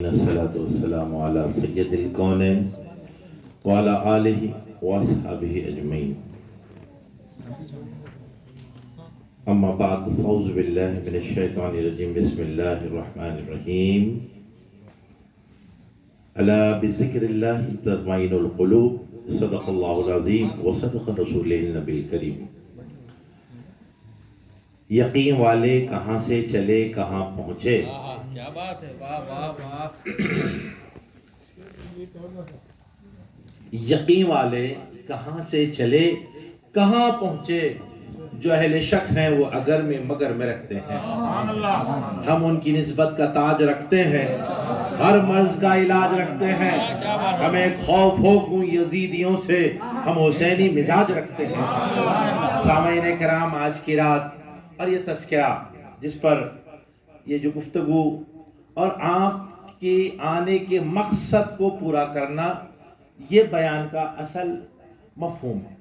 الصلاة والسلام على سيد الكونين وعلى آله وأصحابه أجمعين. أما بعد فأعوذ بالله من الشيطان الرجيم. بسم الله الرحمن الرحيم. ألا بذكر الله تطمئن القلوب. صدق الله العظيم وصدق رسوله النبي الكريم. یقین والے کہاں سے چلے کہاں پہنچے. کیا بات ہے، واہ واہ واہ. یقین والے کہاں سے چلے کہاں پہنچے. جو اہل شک ہیں وہ اگر میں مگر میں رکھتے ہیں. ہم ان کی نسبت کا تاج رکھتے ہیں، ہر مرض کا علاج رکھتے ہیں. ہمیں خوف ہو کیوں یزیدیوں سے، ہم حسینی مزاج رکھتے ہیں. سامعین کرام، آج کی رات اور یہ تذکرہ جس پر یہ جو گفتگو اور آپ کے آنے کے مقصد کو پورا کرنا، یہ بیان کا اصل مفہوم ہے.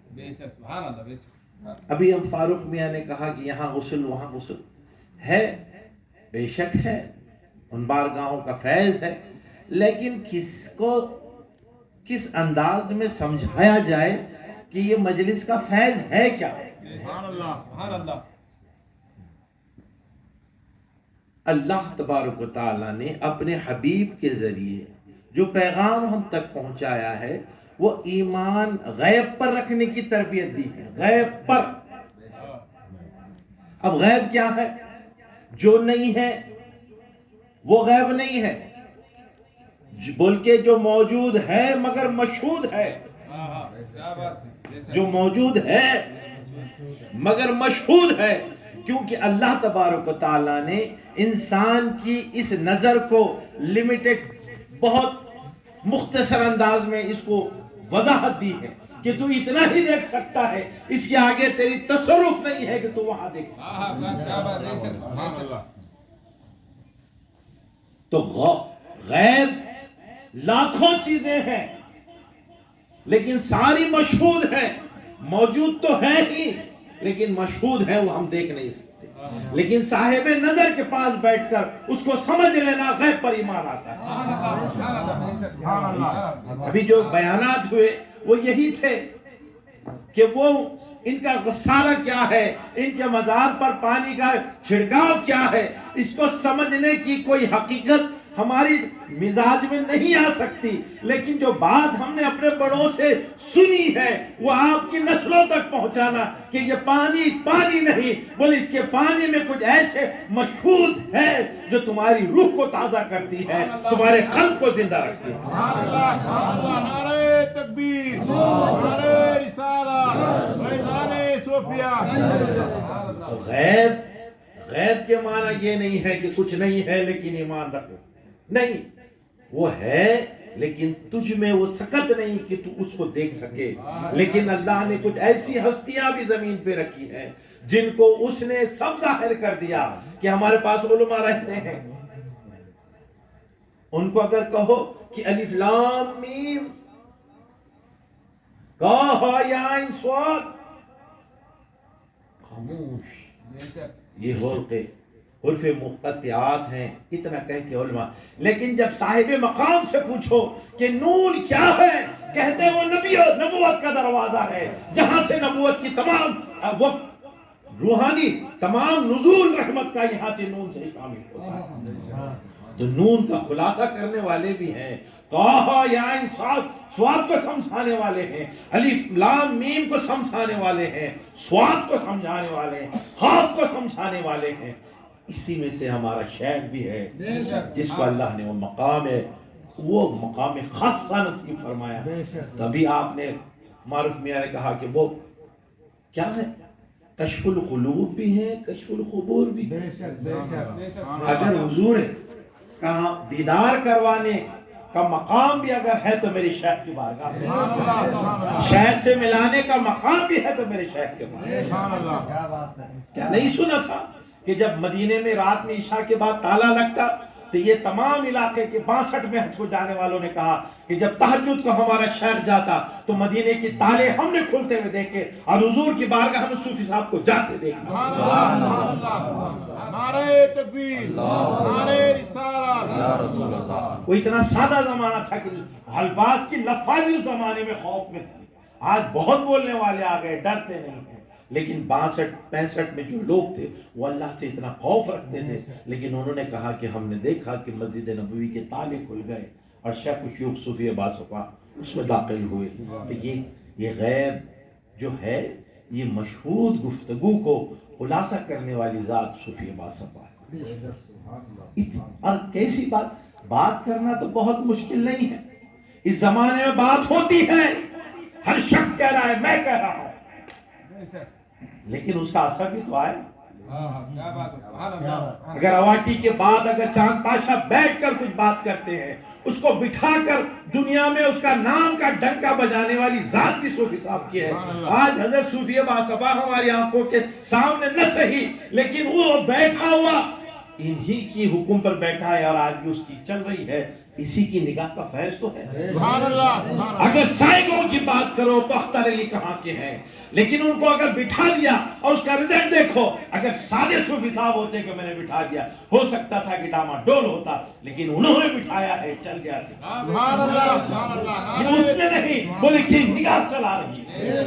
ابھی ہم فاروق میاں نے کہا کہ یہاں غسل وہاں غسل ہے، بے شک ہے، ان بارگاہوں کا فیض ہے، لیکن کس کو کس انداز میں سمجھایا جائے کہ یہ مجلس کا فیض ہے کیا. اللہ تبارک و تعالیٰ نے اپنے حبیب کے ذریعے جو پیغام ہم تک پہنچایا ہے وہ ایمان غیب پر رکھنے کی تربیت دی ہے. غیب پر. اب غیب کیا ہے؟ جو نہیں ہے وہ غیب نہیں ہے، بلکہ جو موجود ہے مگر مشہود ہے. جو موجود ہے مگر مشہود ہے، کیونکہ اللہ تبارک و تعالیٰ نے انسان کی اس نظر کو لمیٹڈ، بہت مختصر انداز میں اس کو وضاحت دی ہے کہ تو اتنا ہی دیکھ سکتا ہے، اس کے آگے تیری تصرف نہیں ہے کہ تو وہاں دیکھ سکتا. تو غیب لاکھوں چیزیں ہیں لیکن ساری مشہود ہیں. موجود تو ہے ہی لیکن مشہود ہے وہ ہم دیکھ نہیں سکتے. لیکن صاحب نظر کے پاس بیٹھ کر اس کو سمجھ لینا، غیب پر ایمان آتا ہے. ابھی جو بیانات ہوئے وہ یہی تھے کہ وہ ان کا غسالہ کیا ہے، ان کے مزار پر پانی کا چھڑکاؤ کیا ہے، اس کو سمجھنے کی کوئی حقیقت ہماری مزاج میں نہیں آ سکتی. لیکن جو بات ہم نے اپنے بڑوں سے سنی ہے وہ آپ کی نسلوں تک پہنچانا کہ یہ پانی پانی نہیں، بولے اس کے پانی میں کچھ ایسے مشہود ہے جو تمہاری روح کو تازہ کرتی ہے، تمہارے قلب کو زندہ رکھتی ہے. نعرہ تکبیر، نعرہ رسالت، میدان صوفیہ. غیب کے معنی یہ نہیں ہے کہ کچھ نہیں ہے لیکن ایمان رکھو. نہیں، وہ ہے لیکن تجھ میں وہ سکت نہیں کہ تو اس کو دیکھ سکے. لیکن اللہ نے کچھ ایسی ہستیاں بھی زمین پہ رکھی ہیں جن کو اس نے سب ظاہر کر دیا کہ ہمارے پاس علماء رہتے ہیں. ان کو اگر کہو کہ الف لام میم کاف یا عین صاد، خاموش. یہ حروف مقطعات ہیں، اتنا کہہ کے علماء. لیکن جب صاحب مقام سے پوچھو کہ نون کیا ہے، کہتے ہیں وہ نبوت کا دروازہ ہے، جہاں سے نبوت کی تمام وہ روحانی تمام نزول رحمت کا یہاں سے نون سے شامل ہوتا ہے. تو نون کا خلاصہ کرنے والے بھی ہیں، کہا یا عین صاد، سواد کو سمجھانے والے ہیں، الف لام میم کو سمجھانے والے ہیں، سواد کو سمجھانے والے ہیں، خاف کو سمجھانے والے ہیں. اسی میں سے ہمارا شیخ بھی ہے جس کو اللہ نے وہ مقام خاصہ نصیب فرمایا. تبھی آپ نے معروف میاں نے کہا کہ وہ کیا ہے، کشف القلوب بھی ہے، کشف القبور بھی. اگر حضور کا دیدار کروانے کا مقام بھی اگر ہے تو میرے شیخ کی بارگاہ میں، شیخ سے ملانے کا مقام بھی ہے تو میرے شیخ کے بارگاہ. کیا نہیں سنا تھا کہ جب مدینے میں رات میں عشاء کے بعد تالا لگتا تو یہ تمام علاقے کے 62 میں حج کو جانے والوں نے کہا کہ جب تہجد کو ہمارا شیخ جاتا تو مدینے کی تالے ہم نے کھلتے ہوئے دیکھے اور حضور کی بارگاہ میں صوفی صاحب کو جاتے دیکھا. نعرہ تکبیر، نعرہ رسالت یا رسول اللہ. وہ اتنا سادہ زمانہ تھا کہ الفاظ کی لفاظی اس زمانے میں خوف میں تھی. آج بہت بولنے والے آ گئے، ڈرتے نہیں ہیں، لیکن 62-65 میں جو لوگ تھے وہ اللہ سے اتنا خوف رکھتے تھے. لیکن انہوں نے کہا کہ ہم نے دیکھا کہ مسجد نبوی کے تالے کھل گئے اور شیخ الشیوخ صوفی باصفا اس میں داخل ہوئے. تو یہ غیب جو ہے یہ مشہود گفتگو کو خلاصہ کرنے والی ذات صوفی باصفا ہے. اور کیسی بات کرنا تو بہت مشکل نہیں ہے. اس زمانے میں بات ہوتی ہے، ہر شخص کہہ رہا ہے میں کہہ رہا ہوں، لیکن اس کا اثر بھی تو آئے. اگر اواٹی کے بعد اگر چاند پاشا بیٹھ کر کچھ بات کرتے ہیں، اس کو بٹھا کر دنیا میں اس کا نام کا ڈنکا بجانے والی ذات بھی صوفی صاحب کی ہے. آج حضرت صوفی باصفا ہماری آنکھوں کے سامنے نہ صحیح، لیکن وہ بیٹھا ہوا انہی کی حکم پر بیٹھا ہے اور آج بھی اس کی چل رہی ہے. اسی کی نگاہ کا فیض تو ہے. اگر سائیکوں کی بات کرو تو اختر علی کہاں کے ہیں، لیکن ان کو اگر بٹھا دیا اور اس کا رزلٹ دیکھو. اگر سادے صوفی صاحب ہوتے کہ میں نے بٹھا دیا، ہو سکتا تھا کہ ڈاما ڈول ہوتا، لیکن انہوں نے بٹھایا ہے، چل گیا تھا. اس نے نہیں، بولے کہ نگاہ چلا رہی ہے.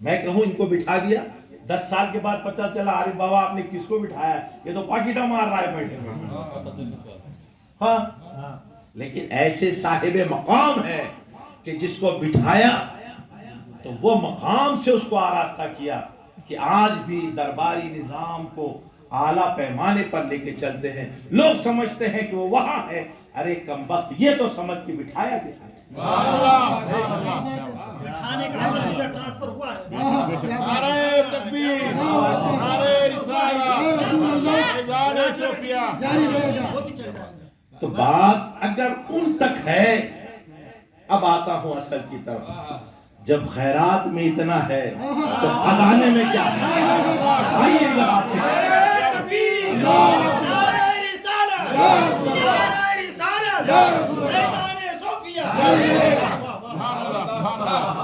میں کہوں ان کو بٹھا دیا، 10 سال کے بعد پتہ چلا ارے بابا آپ نے کس کو بٹھایا، یہ تو پاکیٹا مار رہا ہے بیٹھے میں. ہاں، لیکن ایسے صاحب مقام ہے کہ جس کو بٹھایا تو وہ مقام سے اس کو آراستہ کیا کہ آج بھی درباری نظام کو اعلیٰ پیمانے پر لے کے چلتے ہیں. لوگ سمجھتے ہیں کہ وہ وہاں ہے، ارے کمبخت یہ تو سمجھ کے بٹھایا گیا. نعرہ تکبیر، نعرہ رسالت، نعرہ صوفیہ. تو بات اگر ان تک ہے، اب آتا ہوں اصل کی طرف. جب خیرات میں اتنا ہے تو خزانے میں کیا ہے؟ آئیے لگاتے ہیں.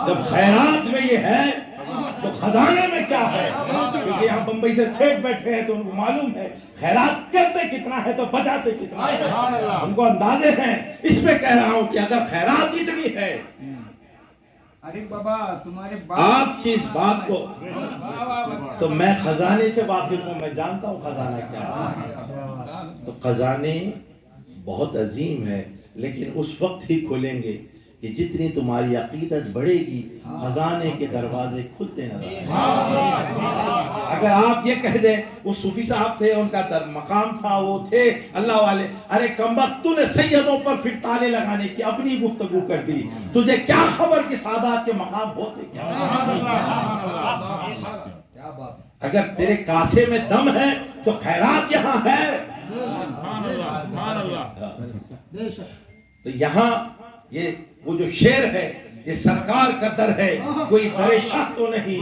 جب خیرات میں یہ ہے تو خزانے میں کیا ہے؟ کیونکہ یہاں بمبئی سے سیٹ بیٹھے ہیں تو ان کو معلوم ہے خیرات کرتے کتنا ہے تو بچاتے کتنا ہے. ان کو اندازے ہیں. اس میں کہہ رہا ہوں کہ اگر خیرات اتنی ہے، آپ کی اس بات کو، تو میں خزانے سے واقف ہوں، میں جانتا ہوں خزانہ کیا ہے. تو خزانے بہت عظیم ہے، لیکن اس وقت ہی کھلیں گے کہ جتنی تمہاری عقیدت بڑھے گی خزانے کے دروازے کھلتے نظر. اگر آپ یہ کہہ دیں وہ صوفی صاحب تھے، ان کا مقام تھا، وہ تھے اللہ والے، ارے کمبخت تو نے سیدوں پر پھر تالے لگانے کی اپنی گفتگو کر دی. تجھے کیا خبر کہ سادات کے مقام ہوتے کیا؟ اگر تیرے کاسے میں دم ہے تو خیرات یہاں ہے. تو یہاں یہ وہ جو شعر ہے یہ سرکار کا در ہے، کوئی در شاہ تو نہیں.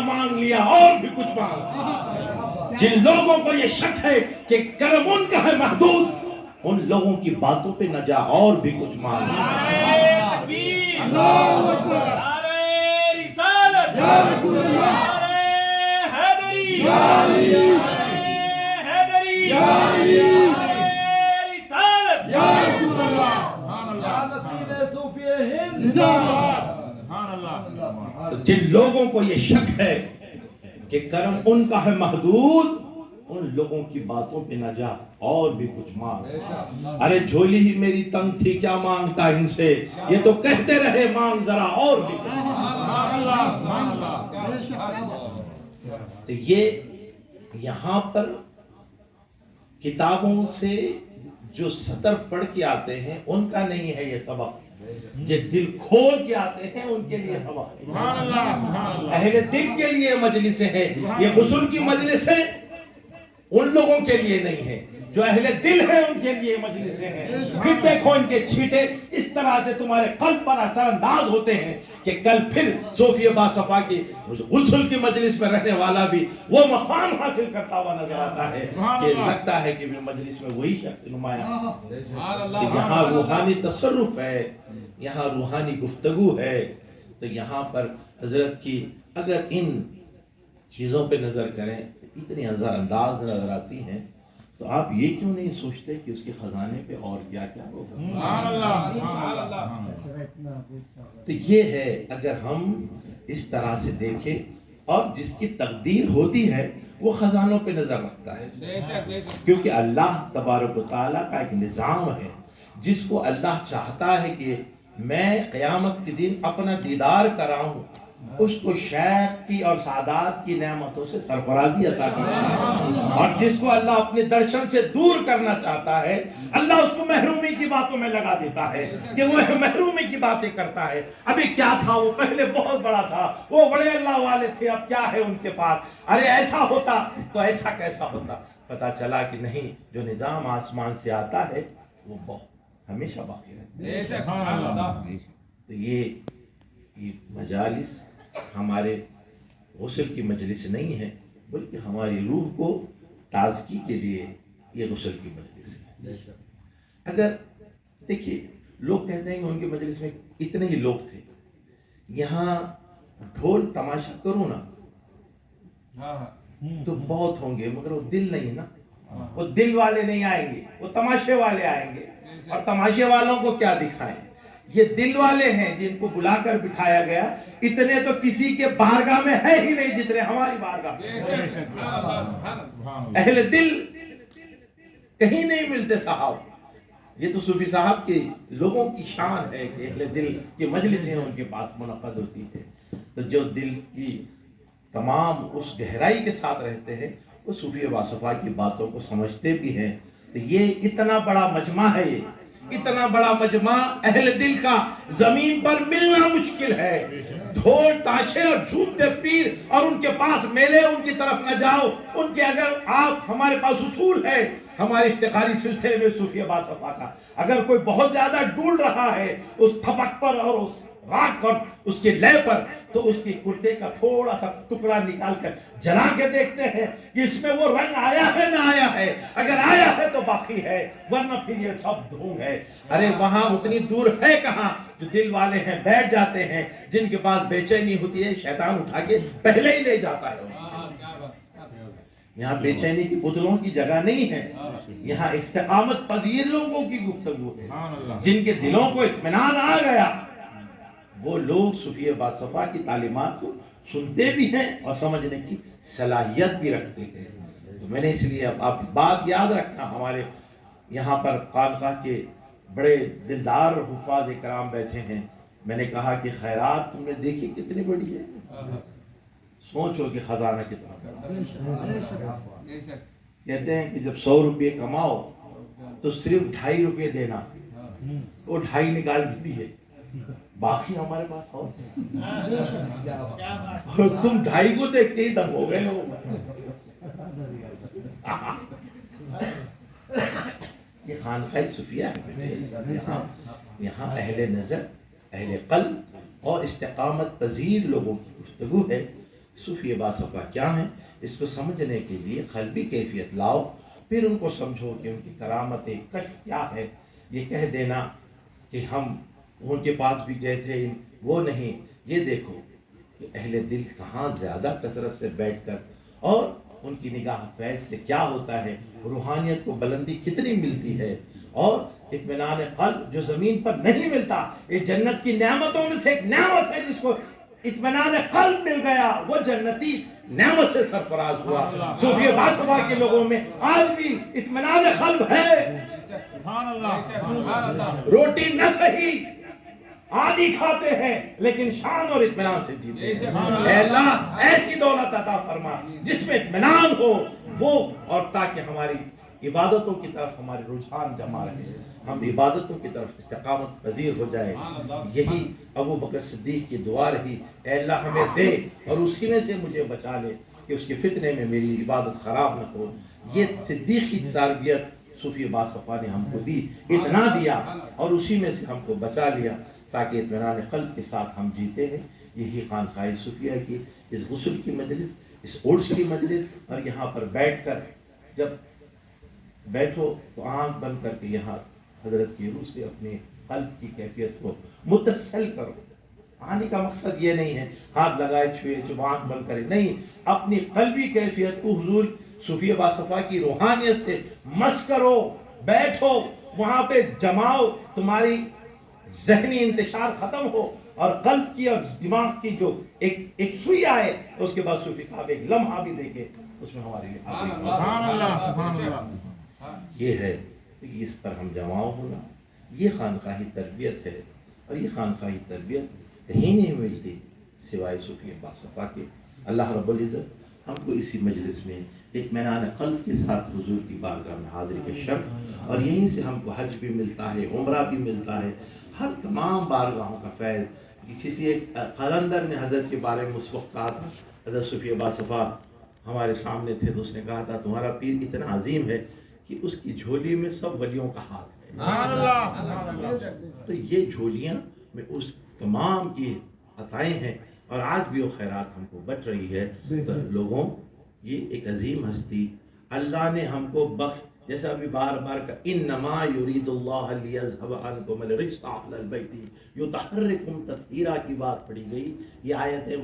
مانگ لیا اور بھی کچھ مانگ. جن لوگوں کو یہ شک ہے کہ کرم ان کا ہے محدود، ان لوگوں کی باتوں پہ نہ جا اور بھی کچھ مانگ. اللہ اکبر، نعرہ رسالت یا رسول اللہ، نعرہ حیدری یا علی، نعرہ حیدری یا علی، نعرہ رسالت یا رسول اللہ. تو جن لوگوں کو یہ شک ہے کہ کرم ان کا ہے محدود، ان لوگوں کی باتوں پہ نہ جا اور بھی کچھ مانگ. ارے جھولی ہی میری تنگ تھی، کیا مانگتا ان سے، یہ تو کہتے رہے مانگ ذرا اور بھی کچھ. تو یہ یہاں پر کتابوں سے جو سطر پڑھ کے آتے ہیں ان کا نہیں ہے یہ سبق، جو دل کھول کے آتے ہیں ان کے لیے سبق ہے. اہل دل کے لیے مجلسیں ہیں، یہ غسل کی مجلسیں ان لوگوں کے لیے نہیں ہے جو اہل دل ہیں ان کے لیے مجلسیں ہیں. پھر دیکھو ان کے چھیٹے اس طرح سے تمہارے قلب پر اثر انداز ہوتے ہیں کہ کل پھر صوفی باصفا کی غسل کی مجلس میں رہنے والا بھی وہ مقام حاصل کرتا ہوا نظر آتا ہے کہ لگتا ہے کہ مجلس میں وہی شخص نمایاں کہ یہاں روحانی تصرف ہے, یہاں روحانی گفتگو ہے. تو یہاں پر حضرت کی اگر ان چیزوں پہ نظر کریں اتنی نظر انداز نظر آتی ہیں تو آپ یہ کیوں نہیں سوچتے کہ اس کے خزانے پہ اور کیا کیا ہوگا. تو یہ ہے اگر ہم اس طرح سے دیکھیں اور جس کی تقدیر ہوتی ہے وہ خزانوں پہ نظر رکھتا ہے, کیونکہ اللہ تبارک و تعالیٰ کا ایک نظام ہے جس کو اللہ چاہتا ہے کہ میں قیامت کے دن اپنا دیدار کراؤں, اس کو شیخ کی اور سعادات کی نعمتوں سے سرفرازی عطا کرتا ہے. اور جس کو اللہ اپنے درشن سے دور کرنا چاہتا ہے اللہ اس کو محرومی کی باتوں میں لگا دیتا ہے کہ وہ محرومی کی باتیں کرتا ہے. ابھی کیا تھا, وہ پہلے بہت بڑا تھا, وہ بڑے اللہ والے تھے, اب کیا ہے ان کے پاس, ارے ایسا ہوتا تو ایسا کیسا ہوتا. پتا چلا کہ نہیں, جو نظام آسمان سے آتا ہے وہ بہت ہمیشہ باقی رہتا ہے. تو یہ مجالس ہمارے غسل کی مجلس نہیں ہے بلکہ ہماری روح کو تازگی کے لیے یہ غسل کی مجلس ہے. اگر دیکھیے لوگ کہتے ہیں کہ ان کے مجلس میں اتنے ہی لوگ تھے, یہاں ڈھول تماشا کرو نا تو بہت ہوں گے مگر وہ دل نہیں نا, وہ دل والے نہیں آئیں گے, وہ تماشے والے آئیں گے. اور تماشے والوں کو کیا دکھائیں, یہ دل والے ہیں جن کو بلا کر بٹھایا گیا. اتنے تو کسی کے بارگاہ میں ہے ہی نہیں جتنے ہماری بارگاہ میں. اہل دل کہیں نہیں ملتے صاحب. یہ تو صوفی صاحب کے لوگوں کی شان ہے کہ اہل دل کی مجلسیں ان کے پاس منعقد ہوتی ہے. تو جو دل کی تمام اس گہرائی کے ساتھ رہتے ہیں وہ صوفی باصفا کی باتوں کو سمجھتے بھی ہیں. تو یہ اتنا بڑا مجمع ہے, یہ اتنا بڑا مجمع اہل دل کا زمین پر ملنا مشکل ہے. ڈھول تاشے اور جھومتے پیر اور ان کے پاس میلے, ان کی طرف نہ جاؤ. ان کے اگر آپ ہمارے پاس اصول ہے ہمارے افتخاری سلسلے میں صوفی باصفا کا, اگر کوئی بہت زیادہ ڈول رہا ہے اس تھپک پر اور اس راگ پر, اس کے لے پر, تو اس کی کرتے کا تھوڑا سا ٹکڑا نکال کر جلا کے دیکھتے ہیں کہ اس میں وہ رنگ آیا ہے نہ آیا ہے. اگر آیا ہے تو باقی ہے, ورنہ پھر یہ سب دھوں ہے. ارے وہاں اتنی دور ہے کہاں, جو دل والے ہیں بیٹھ جاتے ہیں, جن کے پاس بے چینی ہوتی ہے شیطان اٹھا کے پہلے ہی لے جاتا ہے. یہاں بے چینی کی پتلوں کی جگہ نہیں ہے, یہاں استقامت پذیر لوگوں کی گفتگو ہے. جن کے دلوں کو اطمینان آ گیا وہ لوگ صوفی باصفا کی تعلیمات کو سنتے بھی ہیں اور سمجھنے کی صلاحیت بھی رکھتے ہیں. تو میں نے اس لیے آپ بات یاد رکھنا, ہمارے یہاں پر خانقاہ کے بڑے دلدار حفاظ کرام بیٹھے ہیں. میں نے کہا کہ خیرات تم نے دیکھی کتنی بڑی ہے, سوچو کہ خزانہ کتنا بڑا. کہتے ہیں کہ جب 100 روپے کماؤ تو صرف 2.5 روپے دینا, وہ 2.5 نکال دیتی ہے, باقی ہمارے پاس اور تم 2.5 کو دیکھ کے ہی دم ہو گئے ہو. یہ خانقاہ صوفیہ ہے. یہاں اہل نظر, اہل قلب اور استقامت پذیر لوگوں کی گفتگو ہے. صوفی باصفا کیا ہیں اس کو سمجھنے کے لیے قلبی کیفیت لاؤ, پھر ان کو سمجھو کہ ان کی کرامت کشف کیا ہے. یہ کہہ دینا کہ ہم ان کے پاس بھی گئے تھے وہ نہیں, یہ دیکھو کہ اہل دل کہاں زیادہ کثرت سے بیٹھ کر اور ان کی نگاہ فیض سے کیا ہوتا ہے, روحانیت کو بلندی کتنی ملتی ہے, اور اطمینان قلب جو زمین پر نہیں ملتا. یہ جنت کی نعمتوں میں سے ایک نعمت ہے, جس کو اطمینان قلب مل گیا وہ جنتی نعمت سے سرفراز ہوا. صوفی باصفا کے لوگوں میں آج بھی اطمینان قلب ہے. روٹی نہ صحیح آدھی کھاتے ہیں لیکن شان اور اطمینان سے جیتے ہیں. اے اللہ ایسی دولت عطا فرما جس میں اطمینان ہو وہ, اور تاکہ ہماری عبادتوں کی طرف ہمارے رجحان جمع رہے, ہم عبادتوں کی طرف استقامت پذیر ہو جائے. یہی ابو بکر صدیق کی دعا رہی, اے اللہ ہمیں دے اور اسی میں سے مجھے بچا لے کہ اس کے فتنے میں میری عبادت خراب نہ ہو. یہ صدیقی تربیت صوفی باصفا نے ہم کو دی، اتنا دیا اور اسی میں سے ہم کو بچا لیا تاکہ اطمینان قلب کے ساتھ ہم جیتے ہیں۔ یہی خانقاہ صوفیہ کی اس غسل کی مجلس، اس عرس کی مجلس، اور یہاں پر بیٹھ کر جب بیٹھو تو آنکھ بند کر کے یہاں حضرت کی روح سے اپنے قلب کی کیفیت کو متصل کرو۔ آنے کا مقصد یہ نہیں ہے ہاتھ لگائے چھوئے جب آنکھ بند کرے، نہیں، اپنی قلبی کیفیت کو حضور صوفی باصفا کی روحانیت سے مس کرو، بیٹھو وہاں پہ جماؤ، تمہاری ذہنی انتشار ختم ہو اور قلب کی اور دماغ کی جو ایک سوئی آئے، اس کے بعد صوفی صاحب ایک لمحہ بھی دیکھے اس میں ہمارے لیے سبحان اللہ سبحان اللہ۔ یہ ہے کہ اس پر ہم جماؤ ہونا، یہ خانقاہی تربیت ہے، اور یہ خانقاہی تربیت کہیں نہیں ملتی سوائے صوفی باصفا کے۔ اللہ رب العزت ہم کو اسی مجلس میں اطمینان قلب کے ساتھ حضور کی بارگاہ میں حاضری کے شرط، اور یہیں سے ہم کو حج بھی ملتا ہے، عمرہ بھی ملتا ہے، ہر تمام بارگاہوں کا فیض۔ کسی ایک قلندر نے حضرت کے بارے میں اس وقت کہا تھا، حضرت صوفی باصفا ہمارے سامنے تھے تو اس نے کہا تھا تمہارا پیر اتنا عظیم ہے کہ اس کی جھولی میں سب ولیوں کا ہاتھ ہے۔ سبحان اللہ سبحان اللہ۔ تو یہ جھولیاں میں اس تمام کی عطائیں ہیں، اور آج بھی وہ خیرات ہم کو بچ رہی ہے۔ تو لوگوں، یہ ایک عظیم ہستی اللہ نے ہم کو بخش، جیسا ابھی بار بار کا انما یرید اللہ لیذھب عنکم الرجس اہل البیت یطہرکم تطہیرا کی بات پڑھی گئی۔ یہ آیتیں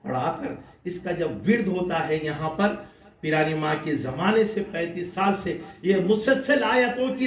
پڑھا کر اس کا جب ورد ہوتا ہے یہاں پر پیرانی ماں کے زمانے سے 35 سال سے یہ مسلسل آیتوں کی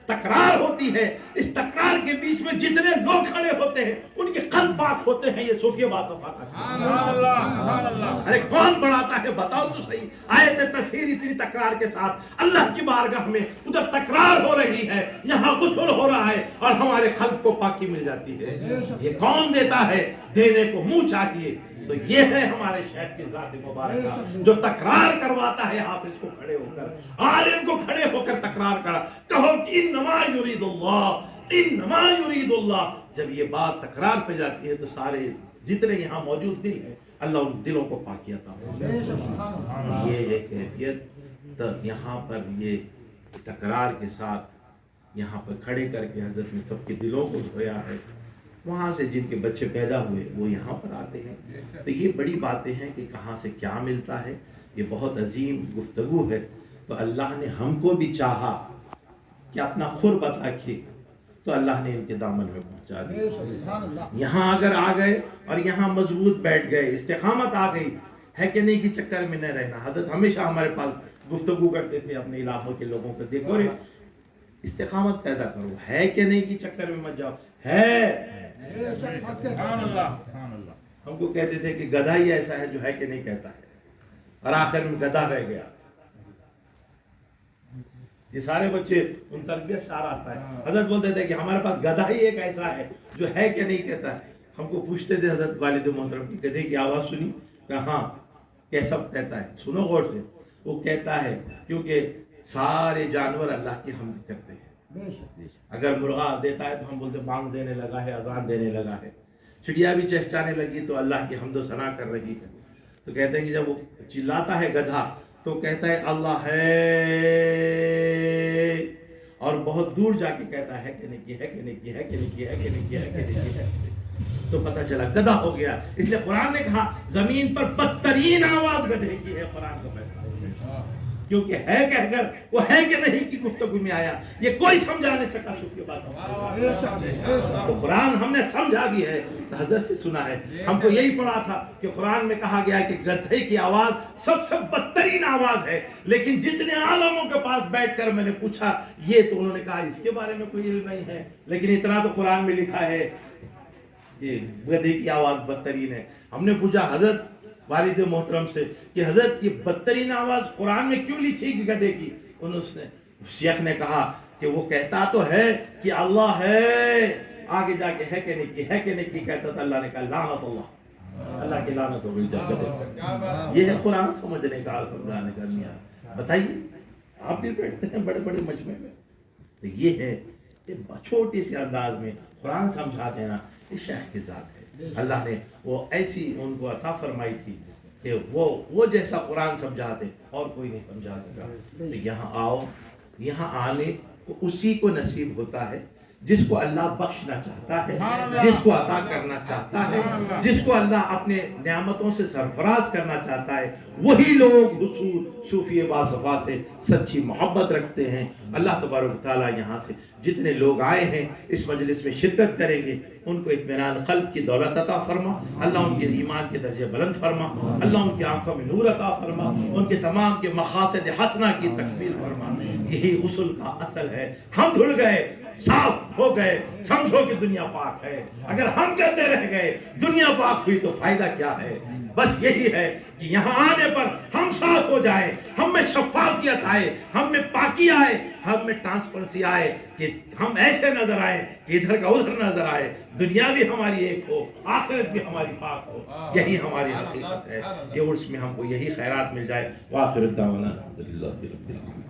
تکرار ہوتی ہے، اس تکرار کے بیچ میں جتنے لوگ کھڑے ہوتے ہیں ان کے قلب پاک ہوتے ہیں۔ یہ صوفی باصفا کا سبحان اللہ سبحان اللہ۔ ارے کون بڑھاتا ہے بتاؤ تو صحیح۔ آیت تطہیر اتنی تکرار کے ساتھ اللہ کی بارگاہ میں ادھر تکرار ہو رہی ہے، یہاں غسل ہو رہا ہے، اور ہمارے قلب کو پاکی مل جاتی ہے۔ یہ کون دیتا ہے؟ دینے کو منہ چاہیے۔ تو یہ ہے ہمارے شیخ کی ذات مبارکہ جو تکرار کرواتا ہے حافظ کو کھڑے ہو کر، عالم کو کھڑے ہو کر تکرار کرا، کہو کہ انما یرید اللہ، انما یرید اللہ۔ جب یہ بات تکرار پہ جاتی ہے تو سارے جتنے یہاں موجود دل ہیں اللہ ان دلوں کو پاکی عطا فرمائے۔ یہ ہے کیفیت۔ تو یہاں پر یہ تکرار کے ساتھ یہاں پر کھڑے کر کے حضرت نے سب کے دلوں کو دھویا ہے۔ وہاں سے جن کے بچے پیدا ہوئے وہ یہاں پر آتے ہیں۔ تو یہ بڑی باتیں ہیں کہ کہاں سے کیا ملتا ہے، یہ بہت عظیم گفتگو ہے۔ تو اللہ نے ہم کو بھی چاہا کہ اپنا قربت رکھے، تو اللہ نے ان کے دامن میں پہنچا دیا۔ یہاں اگر آ گئے اور یہاں مضبوط بیٹھ گئے، استقامت آ گئی، ہے کہ نہیں کہ چکر میں نہ رہنا۔ حضرت ہمیشہ ہمارے پاس گفتگو کرتے تھے اپنے علاقوں کے لوگوں کو، دیکھو رے استقامت پیدا کرو، ہے کہ نہیں کہ چکر میں مت جاؤ، ہے۔ سبحان اللہ سبحان اللہ۔ ہم کو کہتے تھے کہ گدھا ہی ایسا ہے جو ہے کہ نہیں کہتا ہے، اور آخر میں گدھا رہ گیا۔ یہ سارے بچے ان تربیت سے آتا ہے۔ حضرت بولتے تھے کہ ہمارے پاس گدھا ہی ایک ایسا ہے جو ہے کہ نہیں کہتا ہے۔ ہم کو پوچھتے تھے حضرت والد محترم کی گدھے کی آواز سنی؟ کہاں کیسا کہتا ہے؟ سنو غور سے۔ وہ کہتا ہے کیونکہ سارے جانور اللہ کی حمد کرتے ہیں۔ اگر مرغا دیتا ہے تو ہم بولتے بانگ دینے لگا ہے، اذان دینے لگا ہے۔ چڑیا بھی چہچانے لگی تو اللہ کی حمد و ثنا کر رہی ہے۔ تو کہتے ہیں کہ جب وہ چلاتا ہے گدھا تو کہتا ہے اللہ ہے، اور بہت دور جا کے کہتا ہے کہ نہیں کی، ہے کہ نہیں کی، ہے کہ نہیں کی، ہے کہ نہیں کی، ہے کہ نہیں کی، ہے۔ تو پتہ چلا گدھا ہو گیا۔ اس لیے قرآن نے کہا زمین پر بدترین آواز گدھے کی ہے، قرآن کا فیصلہ، کیونکہ ہے کہہ کر وہ ہے کہ نہیں کی گفتگو میں آیا۔ یہ کوئی سمجھا نہیں سکا صوفی باصفا۔ تو قرآن ہم نے سمجھا بھی ہے، حضرت سے سنا ہے۔ ہم کو یہی پڑھا تھا کہ قرآن میں کہا گیا ہے کہ گدھے کی آواز سب سے بدترین آواز ہے، لیکن جتنے عالموں کے پاس بیٹھ کر میں نے پوچھا یہ تو انہوں نے کہا اس کے بارے میں کوئی علم نہیں ہے، لیکن اتنا تو قرآن میں لکھا ہے کہ گدھے کی آواز بدترین ہے۔ ہم نے پوچھا حضرت والد محترم سے کہ حضرت یہ بدترین آواز قرآن میں کیوں لکھی گئی گدھے کی؟ شیخ نے کہا کہ وہ کہتا تو ہے کہ اللہ ہے، آگے جا کے ہے کہ نہیں کی، ہے کہ نہیں کی کہتا تھا، اللہ نے کہا لعنت اللہ، اللہ کی لعنت ہو گئی جب گدھے۔ یہ ہے قرآن سمجھنے کا، سمجھانے کا نیا۔ بتائیے آپ بھی بیٹھتے ہیں بڑے بڑے مجمع میں، تو یہ ہے کہ چھوٹی سی انداز میں قرآن سمجھا دینا، یہ شیخ کی ذات ہے۔ اللہ نے وہ ایسی ان کو عطا فرمائی تھی کہ وہ جیسا قرآن سمجھاتے اور کوئی نہیں سمجھا سکا۔ تو یہاں آؤ، یہاں آنے کو اسی کو نصیب ہوتا ہے جس کو اللہ بخشنا چاہتا ہے، جس کو عطا کرنا چاہتا ہے، جس کو اللہ اپنے نعمتوں سے سرفراز کرنا چاہتا ہے، وہی لوگ حصول صوفی باصفا سے سچی محبت رکھتے ہیں۔ اللہ تبارک و تعالیٰ یہاں سے جتنے لوگ آئے ہیں اس مجلس میں شرکت کریں گے، ان کو اطمینان قلب کی دولت عطا فرما، اللہ ان کے ایمان کے درجے بلند فرما، اللہ ان کی آنکھوں میں نور عطا فرما، ان کے تمام کے مقاصد حسنہ کی تکمیل فرما۔ یہی غسل کا اصل ہے۔ ہم دھل گئے، صاف ہو گئے، سمجھو کہ دنیا پاک ہے۔ اگر ہم گندے رہ گئے، دنیا پاک ہوئی تو فائدہ کیا ہے؟ بس یہی ہے کہ یہاں آنے پر ہم صاف ہو جائیں، ہم میں شفافیت آئے، ہم میں پاکی آئے، ہم میں ٹرانسپرنسی آئے، کہ ہم ایسے نظر آئے کہ ادھر کا ادھر نظر آئے، دنیا بھی ہماری ایک ہو، آخرت بھی ہماری پاک ہو۔ یہی ہماری حقیقت ہے۔ یہ عرس میں ہم کو یہی خیرات مل جائے۔ وآخر الدعوانا الحمدللہ رب العالمین۔